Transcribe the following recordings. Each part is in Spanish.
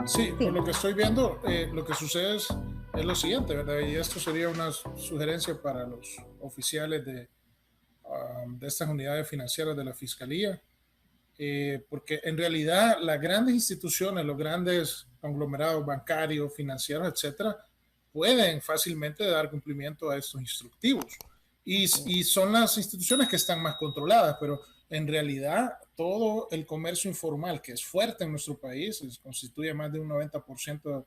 Sí, por Sí, lo que estoy viendo, lo que sucede es lo siguiente, ¿verdad? Y esto sería una sugerencia para los oficiales de estas unidades financieras de la Fiscalía, porque en realidad las grandes instituciones, los grandes conglomerados bancarios, financieros, etcétera, pueden fácilmente dar cumplimiento a estos instructivos. así es. Y son las instituciones que están más controladas, pero en realidad todo el comercio informal, que es fuerte en nuestro país, constituye más de un 90%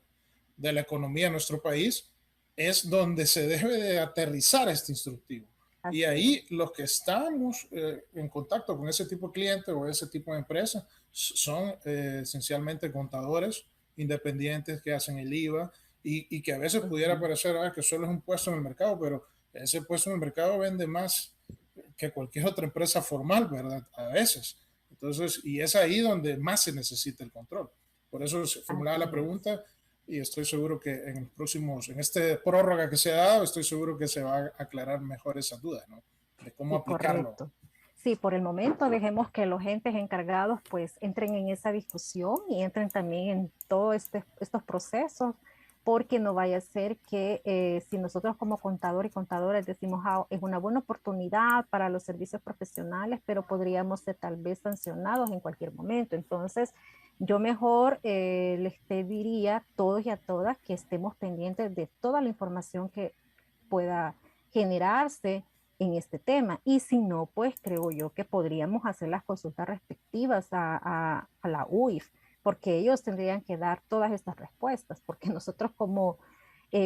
de la economía de nuestro país, es donde se debe de aterrizar este instructivo. Y Así es. ahí los que estamos en contacto con ese tipo de cliente o ese tipo de empresa son esencialmente contadores independientes que hacen el IVA y que a veces pudiera Ujú. parecer que solo es un puesto en el mercado, pero ese puesto en el mercado vende más que cualquier otra empresa formal, ¿verdad? A veces. Entonces, y es ahí donde más se necesita el control. Por eso se formulaba Así la es. pregunta y estoy seguro que en los próximos, en este prórroga que se ha dado, estoy seguro que se va a aclarar mejor esas dudas, ¿no? De cómo Sí, aplicarlo. correcto. Sí, por el momento dejemos que los entes encargados pues entren en esa discusión y entren también en todos estos procesos, porque no vaya a ser que si nosotros como contador y contadoras decimos, ah, es una buena oportunidad para los servicios profesionales, pero podríamos ser tal vez sancionados en cualquier momento. Entonces, yo mejor les pediría a todos y a todas que estemos pendientes de toda la información que pueda generarse en este tema. Y si no, pues creo yo que podríamos hacer las consultas respectivas a la UIF, porque ellos tendrían que dar todas estas respuestas, porque nosotros como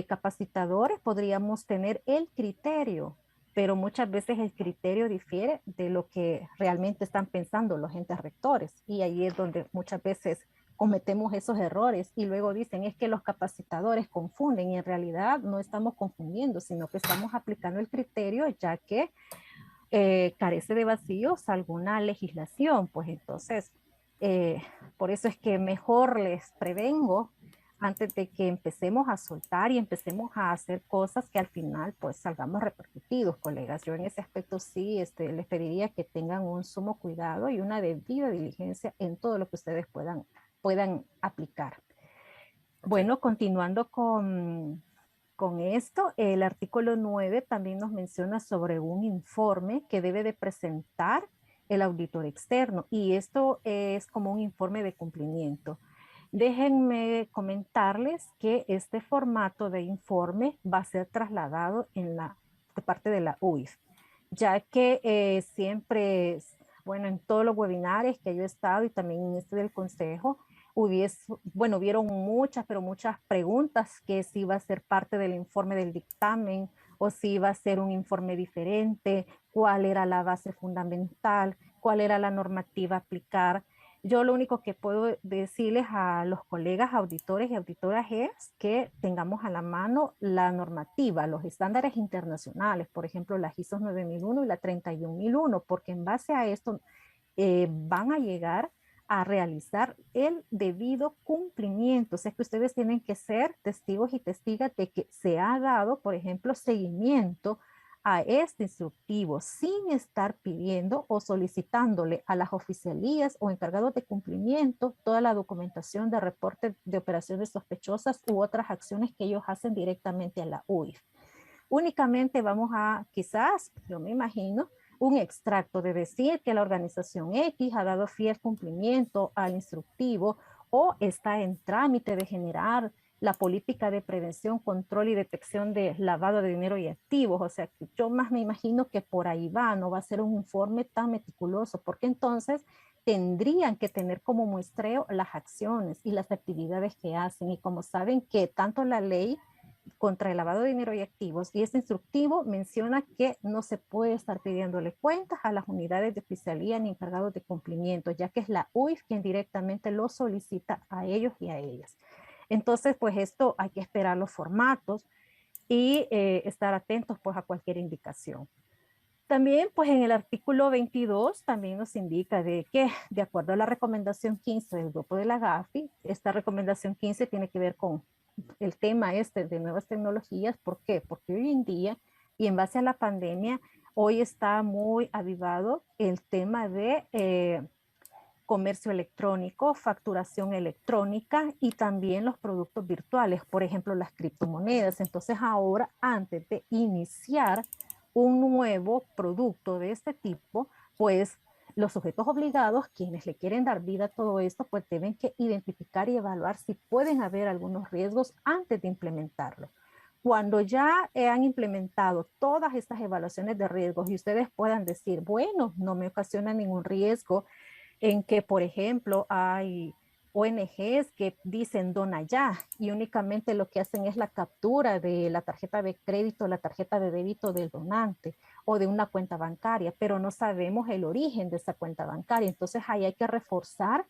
capacitadores podríamos tener el criterio, pero muchas veces el criterio difiere de lo que realmente están pensando los entes rectores. Y ahí es donde muchas veces cometemos esos errores y luego dicen es que los capacitadores confunden y en realidad no estamos confundiendo, sino que estamos aplicando el criterio ya que carece de vacíos alguna legislación. Pues entonces, eh, por eso es que mejor les prevengo antes de que empecemos a soltar y empecemos a hacer cosas que al final pues salgamos repercutidos, colegas. Yo en ese aspecto sí les pediría que tengan un sumo cuidado y una debida diligencia en todo lo que ustedes puedan aplicar. Ok. Bueno, continuando con esto, el artículo 9 también nos menciona sobre un informe que debe de presentar el auditor externo y esto es como un informe de cumplimiento. Déjenme comentarles que este formato de informe va a ser trasladado de parte de la UIF, ya que siempre, bueno, en todos los webinarios que yo he estado y también en este del consejo, bueno, vieron muchas, pero muchas preguntas que si iba a ser parte del informe del dictamen o si iba a ser un informe diferente, cuál era la base fundamental, cuál era la normativa a aplicar. Yo lo único que puedo decirles a los colegas auditores y auditoras es que tengamos a la mano la normativa, los estándares internacionales, por ejemplo, la ISO 9001 y la 31001, porque en base a esto van a llegar a realizar el debido cumplimiento. O sea que ustedes tienen que ser testigos y testigas de que se ha dado, por ejemplo, seguimiento a este instructivo sin estar pidiendo o solicitándole a las oficialías o encargados de cumplimiento toda la documentación de reporte de operaciones sospechosas u otras acciones que ellos hacen directamente a la UIF. Únicamente vamos a, quizás, yo me imagino, un extracto de decir que la organización X ha dado fiel cumplimiento al instructivo o está en trámite de generar la política de prevención, control y detección de lavado de dinero y activos. O sea, que yo más me imagino que por ahí va, no va a ser un informe tan meticuloso, porque entonces tendrían que tener como muestreo las acciones y las actividades que hacen. Y como saben que tanto la ley contra el lavado de dinero y activos. Y este instructivo menciona que no se puede estar pidiéndole cuentas a las unidades de oficialía ni encargados de cumplimiento, ya que es la UIF quien directamente lo solicita a ellos y a ellas. Entonces, pues esto hay que esperar los formatos y estar atentos pues a cualquier indicación. También, pues en el artículo 22 también nos indica de que, de acuerdo a la recomendación 15 del grupo de la GAFI, esta recomendación 15 tiene que ver con el tema este de nuevas tecnologías. ¿Por qué? Porque hoy en día, y en base a la pandemia, hoy está muy avivado el tema de comercio electrónico, facturación electrónica y también los productos virtuales, por ejemplo, las criptomonedas. Entonces ahora, antes de iniciar un nuevo producto de este tipo, pues los sujetos obligados, quienes le quieren dar vida a todo esto, pues deben que identificar y evaluar si pueden haber algunos riesgos antes de implementarlo. Cuando ya han implementado todas estas evaluaciones de riesgos y ustedes puedan decir, bueno, no me ocasiona ningún riesgo en que, por ejemplo, hay ONGs que dicen dona ya y únicamente lo que hacen es la captura de la tarjeta de crédito, la tarjeta de débito del donante o de una cuenta bancaria, pero no sabemos el origen de esa cuenta bancaria. Entonces ahí hay que reforzar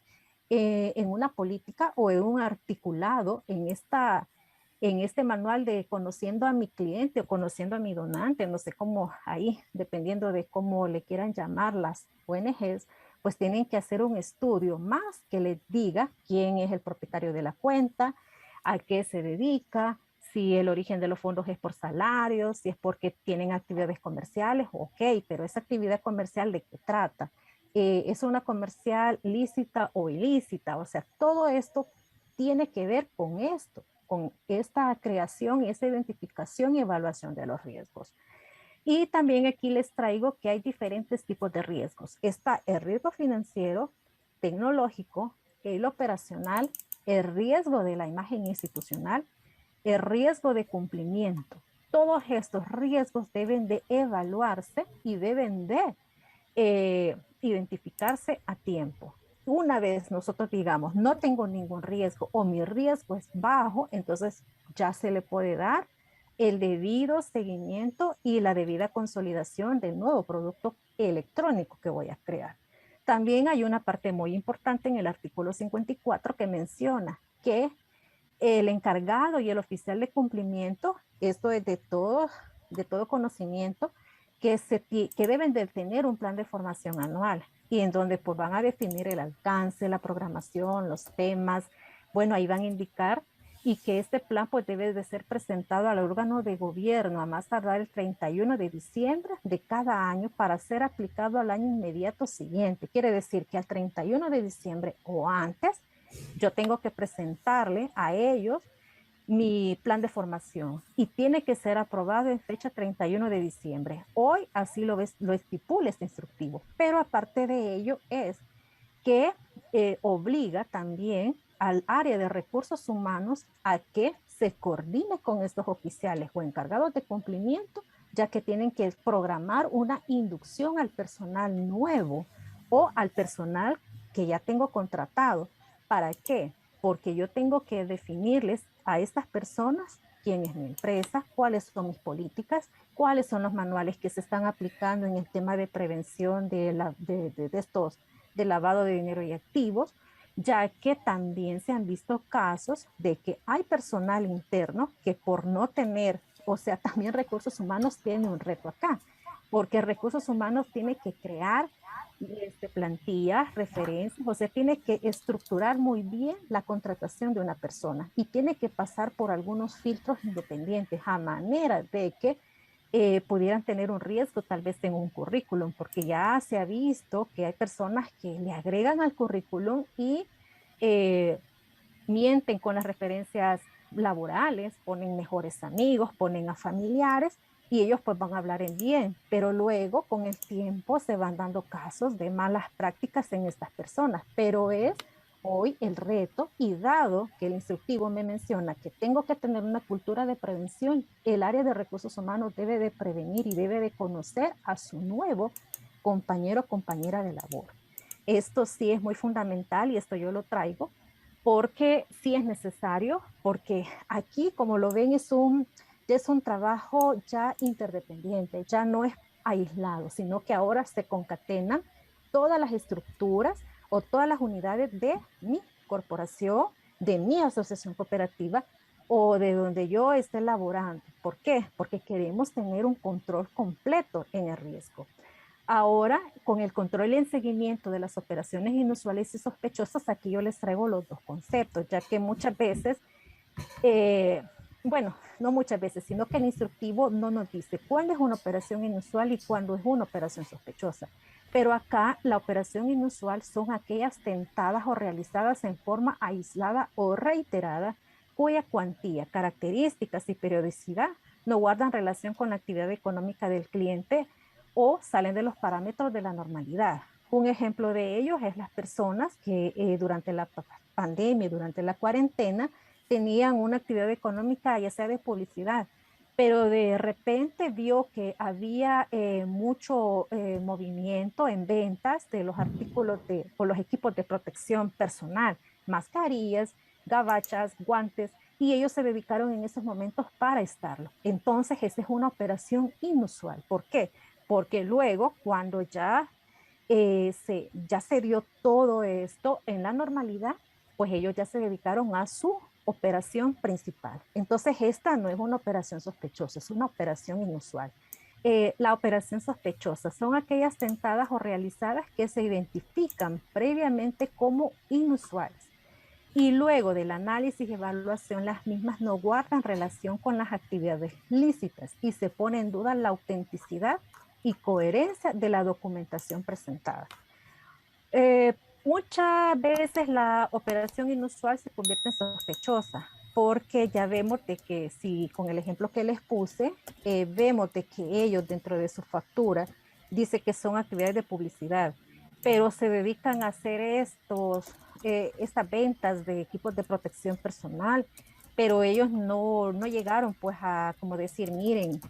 en una política o en un articulado en este manual de conociendo a mi cliente o conociendo a mi donante, no sé cómo ahí, dependiendo de cómo le quieran llamar las ONGs, pues tienen que hacer un estudio más que les diga quién es el propietario de la cuenta, a qué se dedica, si el origen de los fondos es por salarios, si es porque tienen actividades comerciales, ok, pero esa actividad comercial ¿de qué trata? ¿Es una comercial lícita o ilícita? O sea, todo esto tiene que ver con esto, con esta creación, esa identificación y evaluación de los riesgos. Y también aquí les traigo que hay diferentes tipos de riesgos. Está el riesgo financiero, tecnológico, el operacional, el riesgo de la imagen institucional, el riesgo de cumplimiento. Todos estos riesgos deben de evaluarse y deben de identificarse a tiempo. Una vez nosotros digamos, no tengo ningún riesgo o mi riesgo es bajo, entonces ya se le puede dar el debido seguimiento y la debida consolidación del nuevo producto electrónico que voy a crear. También hay una parte muy importante en el artículo 54 que menciona que el encargado y el oficial de cumplimiento, esto es de todo conocimiento, que deben de tener un plan de formación anual y en donde pues van a definir el alcance, la programación, los temas, bueno, ahí van a indicar y que este plan pues debe de ser presentado al órgano de gobierno a más tardar el 31 de diciembre de cada año para ser aplicado al año inmediato siguiente. Quiere decir que al 31 de diciembre o antes yo tengo que presentarle a ellos mi plan de formación y tiene que ser aprobado en fecha 31 de diciembre. Hoy así lo estipula este instructivo, pero aparte de ello es que obliga también al área de recursos humanos a que se coordine con estos oficiales o encargados de cumplimiento, ya que tienen que programar una inducción al personal nuevo o al personal que ya tengo contratado. ¿Para qué? Porque yo tengo que definirles a estas personas quién es mi empresa, cuáles son mis políticas, cuáles son los manuales que se están aplicando en el tema de prevención de estos de lavado de dinero y activos, ya que también se han visto casos de que hay personal interno que por no tener, o sea, también recursos humanos tiene un reto acá, porque recursos humanos tiene que crear plantillas, referencias, o sea, tiene que estructurar muy bien la contratación de una persona y tiene que pasar por algunos filtros independientes a manera de que pudieran tener un riesgo tal vez en un currículum, porque ya se ha visto que hay personas que le agregan al currículum y eh, mienten con las referencias laborales, ponen mejores amigos, ponen a familiares y ellos pues van a hablar en bien, pero luego con el tiempo se van dando casos de malas prácticas en estas personas, pero es hoy el reto y dado que el instructivo me menciona que tengo que tener una cultura de prevención, el área de recursos humanos debe de prevenir y debe de conocer a su nuevo compañero o compañera de labor. Esto sí es muy fundamental y esto yo lo traigo porque sí es necesario, porque aquí, como lo ven, es un trabajo ya interdependiente, ya no es aislado, sino que ahora se concatenan todas las estructuras o todas las unidades de mi corporación, de mi asociación cooperativa o de donde yo esté laborando. ¿Por qué? Porque queremos tener un control completo en el riesgo. Ahora, con el control y el seguimiento de las operaciones inusuales y sospechosas, aquí yo les traigo los dos conceptos, ya que muchas veces bueno, no muchas veces, sino que el instructivo no nos dice cuándo es una operación inusual y cuándo es una operación sospechosa. Pero acá la operación inusual son aquellas tentadas o realizadas en forma aislada o reiterada, cuya cuantía, características y periodicidad no guardan relación con la actividad económica del cliente o salen de los parámetros de la normalidad. Un ejemplo de ellos es las personas que durante la pandemia, durante la cuarentena, tenían una actividad económica, ya sea de publicidad, pero de repente vio que había mucho movimiento en ventas de los artículos o los equipos de protección personal, mascarillas, gabachas, guantes, y ellos se dedicaron en esos momentos para estarlo. Entonces, esa es una operación inusual. ¿Por qué? Porque luego, cuando ya se dio todo esto en la normalidad, pues ellos ya se dedicaron a su operación principal. Entonces, esta no es una operación sospechosa, es una operación inusual. La operación sospechosa son aquellas tentadas o realizadas que se identifican previamente como inusuales. Y luego del análisis y evaluación, las mismas no guardan relación con las actividades lícitas y se pone en duda la autenticidad y coherencia de la documentación presentada. Eh, Muchas veces la operación inusual se convierte en sospechosa porque ya vemos de que si con el ejemplo que les puse, vemos de que ellos dentro de su factura dice que son actividades de publicidad, pero se dedican a hacer estas ventas de equipos de protección personal, pero ellos no llegaron pues a como decir, miren,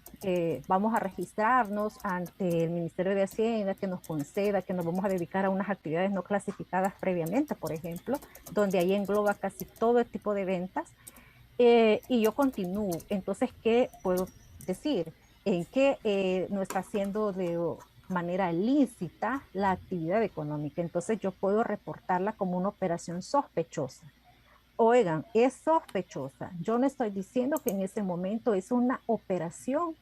vamos a registrarnos ante el Ministerio de Hacienda que nos conceda, que nos vamos a dedicar a unas actividades no clasificadas previamente, por ejemplo, donde ahí engloba casi todo el tipo de ventas, y yo continúo. Entonces, ¿qué puedo decir? En que no está haciendo de manera lícita la actividad económica. Entonces, yo puedo reportarla como una operación sospechosa. Oigan, es sospechosa. Yo no estoy diciendo que en ese momento es una operación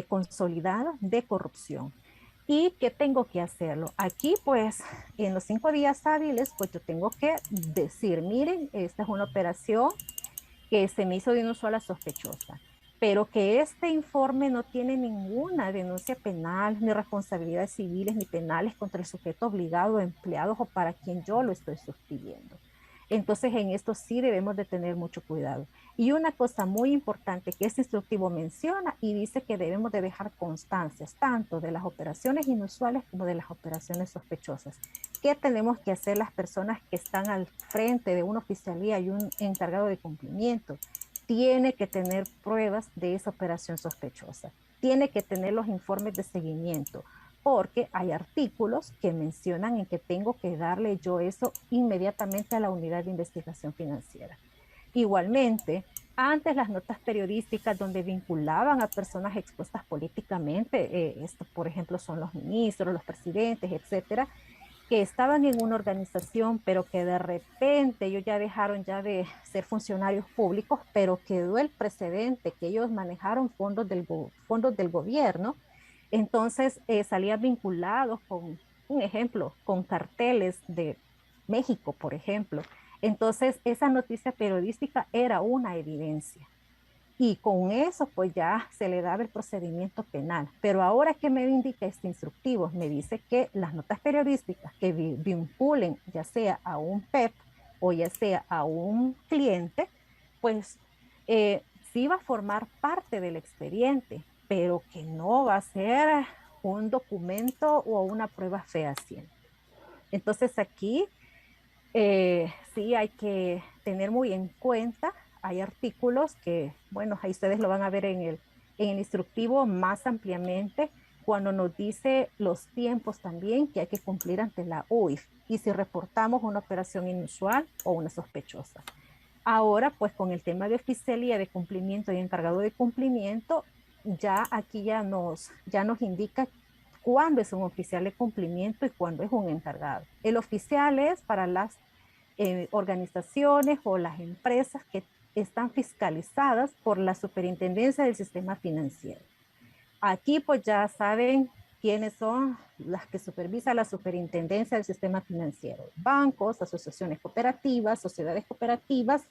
consolidada de corrupción. ¿Y qué tengo que hacerlo? Aquí, pues, en los 5 días hábiles, pues yo tengo que decir, miren, esta es una operación que se me hizo de inusual a sospechosa, pero que este informe no tiene ninguna denuncia penal, ni responsabilidades civiles ni penales contra el sujeto obligado, empleado o para quien yo lo estoy suscribiendo. Entonces, en esto sí debemos de tener mucho cuidado. Y una cosa muy importante que este instructivo menciona y dice que debemos de dejar constancias tanto de las operaciones inusuales como de las operaciones sospechosas. ¿Qué tenemos que hacer las personas que están al frente de una oficialía y un encargado de cumplimiento? Tiene que tener pruebas de esa operación sospechosa. Tiene que tener los informes de seguimiento, porque hay artículos que mencionan en que tengo que darle yo eso inmediatamente a la unidad de investigación financiera. Igualmente, antes las notas periodísticas donde vinculaban a personas expuestas políticamente, esto por ejemplo son los ministros, los presidentes, etcétera, que estaban en una organización, pero que de repente ellos ya dejaron ya de ser funcionarios públicos, pero quedó el precedente que ellos manejaron fondos del gobierno. Entonces salían vinculados con, un ejemplo, con carteles de México, por ejemplo. Entonces esa noticia periodística era una evidencia. Y con eso pues ya se le daba el procedimiento penal. Pero ahora que me indica este instructivo, me dice que las notas periodísticas que vinculen ya sea a un PEP o ya sea a un cliente, pues sí va a formar parte del expediente, pero que no va a ser un documento o una prueba fehaciente. Entonces aquí sí hay que tener muy en cuenta, hay artículos que, bueno, ahí ustedes lo van a ver en el instructivo más ampliamente, cuando nos dice los tiempos también que hay que cumplir ante la UIF y si reportamos una operación inusual o una sospechosa. Ahora, pues con el tema de oficialía de cumplimiento y encargado de cumplimiento, ya aquí ya nos indica cuándo es un oficial de cumplimiento y cuándo es un encargado. El oficial es para las organizaciones o las empresas que están fiscalizadas por la Superintendencia del Sistema Financiero. Aquí pues ya saben quiénes son las que supervisa la Superintendencia del Sistema Financiero: bancos, asociaciones cooperativas, sociedades cooperativas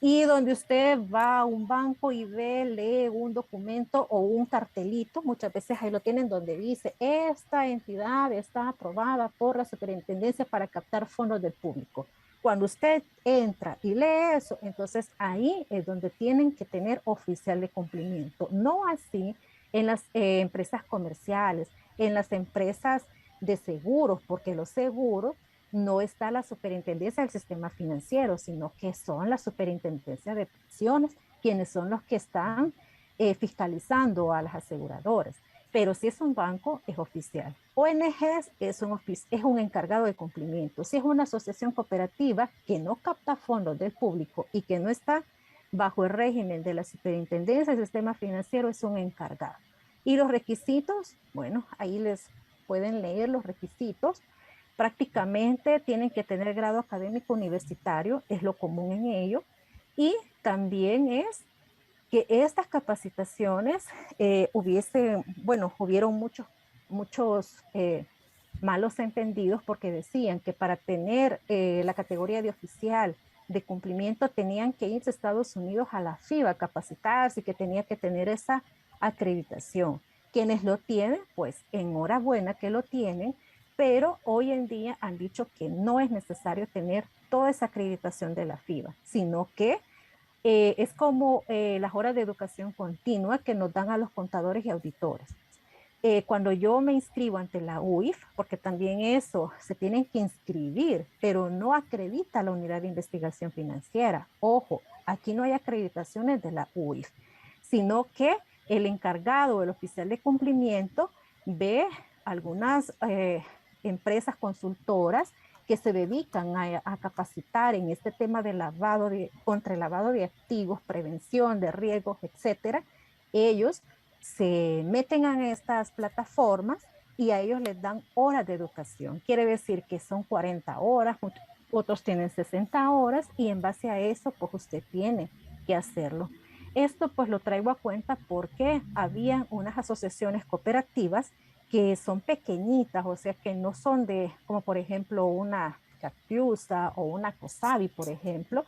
Y donde usted va a un banco y ve, lee un documento o un cartelito, muchas veces ahí lo tienen donde dice, esta entidad está aprobada por la superintendencia para captar fondos del público. Cuando usted entra y lee eso, entonces ahí es donde tienen que tener oficial de cumplimiento. No así en las empresas comerciales, en las empresas de seguros, porque los seguros no está la superintendencia del sistema financiero, sino que son la superintendencia de pensiones, quienes son los que están fiscalizando a las aseguradoras. Pero si es un banco, es oficial. ONGs es un encargado de cumplimiento. Si es una asociación cooperativa que no capta fondos del público y que no está bajo el régimen de la superintendencia del sistema financiero, es un encargado. Y los requisitos, bueno, ahí les pueden leer los requisitos. Prácticamente tienen que tener grado académico universitario, es lo común en ello, y también es que estas capacitaciones hubieron muchos malos entendidos porque decían que para tener la categoría de oficial de cumplimiento tenían que irse a Estados Unidos a la FIBA a capacitarse y que tenía que tener esa acreditación. Quienes lo tienen, pues enhorabuena que lo tienen, pero hoy en día han dicho que no es necesario tener toda esa acreditación de la FIBA, sino que es como las horas de educación continua que nos dan a los contadores y auditores. Cuando yo me inscribo ante la UIF, porque también eso se tienen que inscribir, pero no acredita la unidad de investigación financiera. Ojo, aquí no hay acreditaciones de la UIF, sino que el encargado, el oficial de cumplimiento, ve algunas empresas consultoras que se dedican a capacitar en este tema de contra el lavado de activos, prevención de riesgos, etcétera. Ellos se meten en estas plataformas y a ellos les dan horas de educación. Quiere decir que son 40 horas, otros tienen 60 horas y en base a eso, pues usted tiene que hacerlo. Esto pues lo traigo a cuenta porque había unas asociaciones cooperativas que son pequeñitas, o sea, que no son como por ejemplo una Cactiusa o una Cosabi, por ejemplo,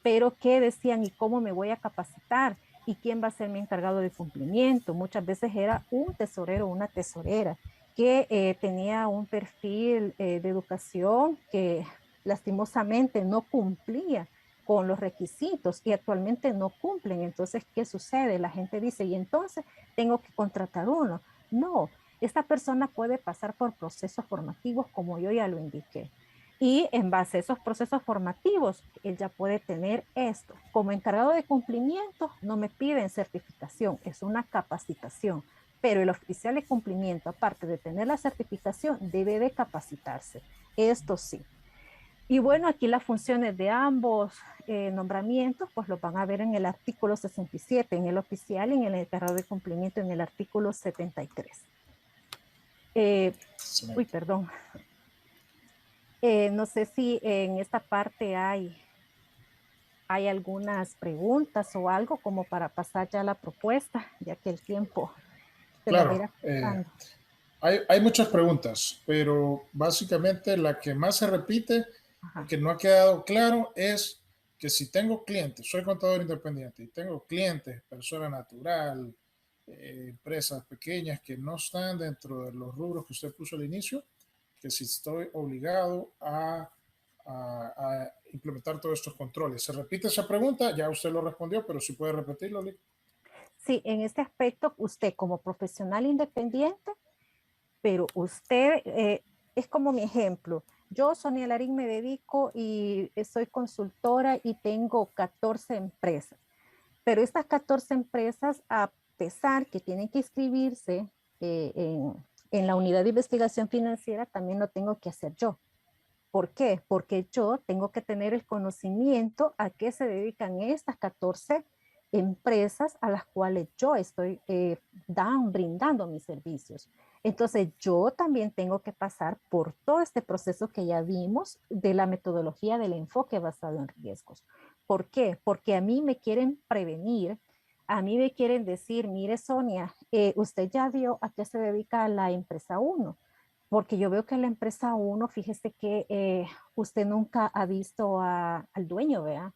pero que decían, ¿y cómo me voy a capacitar? ¿Y quién va a ser mi encargado de cumplimiento? Muchas veces era un tesorero o una tesorera que tenía un perfil de educación que lastimosamente no cumplía con los requisitos y actualmente no cumplen. Entonces, ¿qué sucede? La gente dice, y entonces tengo que contratar uno. No, esta persona puede pasar por procesos formativos como yo ya lo indiqué. Y en base a esos procesos formativos, él ya puede tener esto. Como encargado de cumplimiento, no me piden certificación, es una capacitación. Pero el oficial de cumplimiento, aparte de tener la certificación, debe de capacitarse. Esto sí. Y bueno, aquí las funciones de ambos nombramientos, pues lo van a ver en el artículo 67, en el oficial y en el encargado de cumplimiento en el artículo 73. Perdón. No sé si en esta parte hay algunas preguntas o algo como para pasar ya a la propuesta, ya que el tiempo se nos va a ir Claro, acabando. hay muchas preguntas, pero básicamente la que más se repite, Ajá. que no ha quedado claro, es que si tengo clientes, soy contador independiente y tengo clientes, persona natural, empresas pequeñas que no están dentro de los rubros que usted puso al inicio, que si estoy obligado a implementar todos estos controles. Se repite esa pregunta, ya usted lo respondió, pero si puede repetirlo, Lee. Sí, en este aspecto, usted como profesional independiente, pero usted es como mi ejemplo. Yo, Sonia Larín, me dedico y soy consultora y tengo 14 empresas. Pero estas 14 empresas, a pesar que tienen que inscribirse en la unidad de investigación financiera, también lo tengo que hacer yo. ¿Por qué? Porque yo tengo que tener el conocimiento a qué se dedican estas 14 empresas a las cuales yo estoy brindando mis servicios. Entonces, yo también tengo que pasar por todo este proceso que ya vimos de la metodología del enfoque basado en riesgos. ¿Por qué? Porque a mí me quieren prevenir, a mí me quieren decir, mire Sonia, usted ya vio a qué se dedica la empresa uno, porque yo veo que la empresa uno, fíjese que usted nunca ha visto al dueño, ¿vea?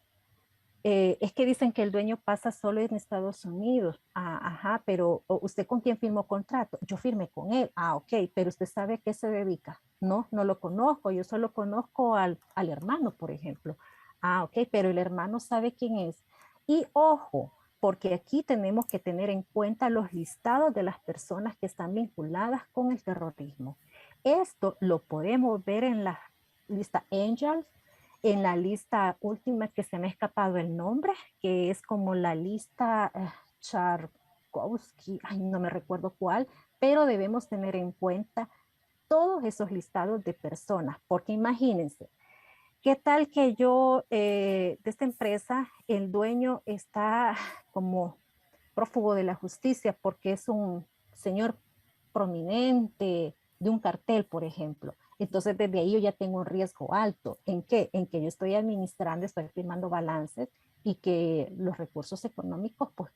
Es que dicen que el dueño pasa solo en Estados Unidos. Ah, ajá, pero ¿usted con quién firmó contrato? Yo firmé con él. Ah, ok, pero ¿usted sabe a qué se dedica? No, no lo conozco. Yo solo conozco al hermano, por ejemplo. Ah, ok, pero el hermano sabe quién es. Y ojo, porque aquí tenemos que tener en cuenta los listados de las personas que están vinculadas con el terrorismo. Esto lo podemos ver en la lista Angels, en la lista última que se me ha escapado el nombre, que es como la lista Charkowski, ay, no me recuerdo cuál, pero debemos tener en cuenta todos esos listados de personas, porque imagínense, ¿qué tal que yo de esta empresa, el dueño está como prófugo de la justicia porque es un señor prominente de un cartel, por ejemplo? Entonces, desde ahí yo ya tengo un riesgo alto. ¿En qué? En que yo estoy administrando, estoy firmando balances y que los recursos económicos, pues,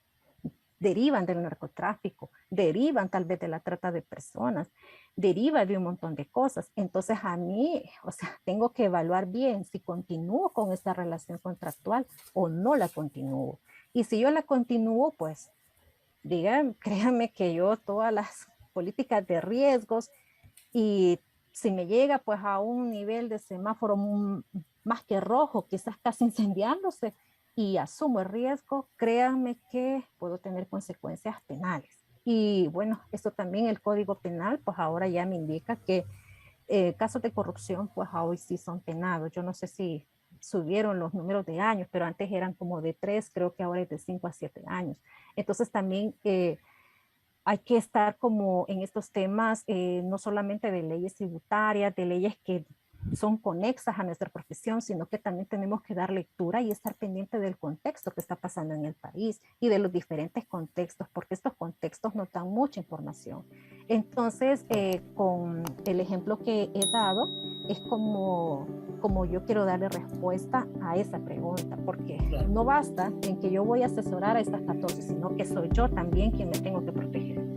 derivan del narcotráfico, derivan tal vez de la trata de personas, deriva de un montón de cosas. Entonces a mí, o sea, tengo que evaluar bien si continúo con esta relación contractual o no la continúo. Y si yo la continúo, pues digan, créanme que yo todas las políticas de riesgos y si me llega pues a un nivel de semáforo más que rojo, quizás casi incendiándose, y asumo el riesgo, créanme que puedo tener consecuencias penales. Y bueno, esto también el Código Penal, pues ahora ya me indica que casos de corrupción, pues hoy sí son penados. Yo no sé si subieron los números de años, pero antes eran como de 3, creo que ahora es de 5 a 7 años. Entonces también hay que estar como en estos temas, no solamente de leyes tributarias, de leyes que son conexas a nuestra profesión, sino que también tenemos que dar lectura y estar pendiente del contexto que está pasando en el país y de los diferentes contextos, porque estos contextos nos dan mucha información. Entonces, con el ejemplo que he dado, es como yo quiero darle respuesta a esa pregunta, porque Claro. no basta en que yo voy a asesorar a estas 14, sino que soy yo también quien me tengo que proteger.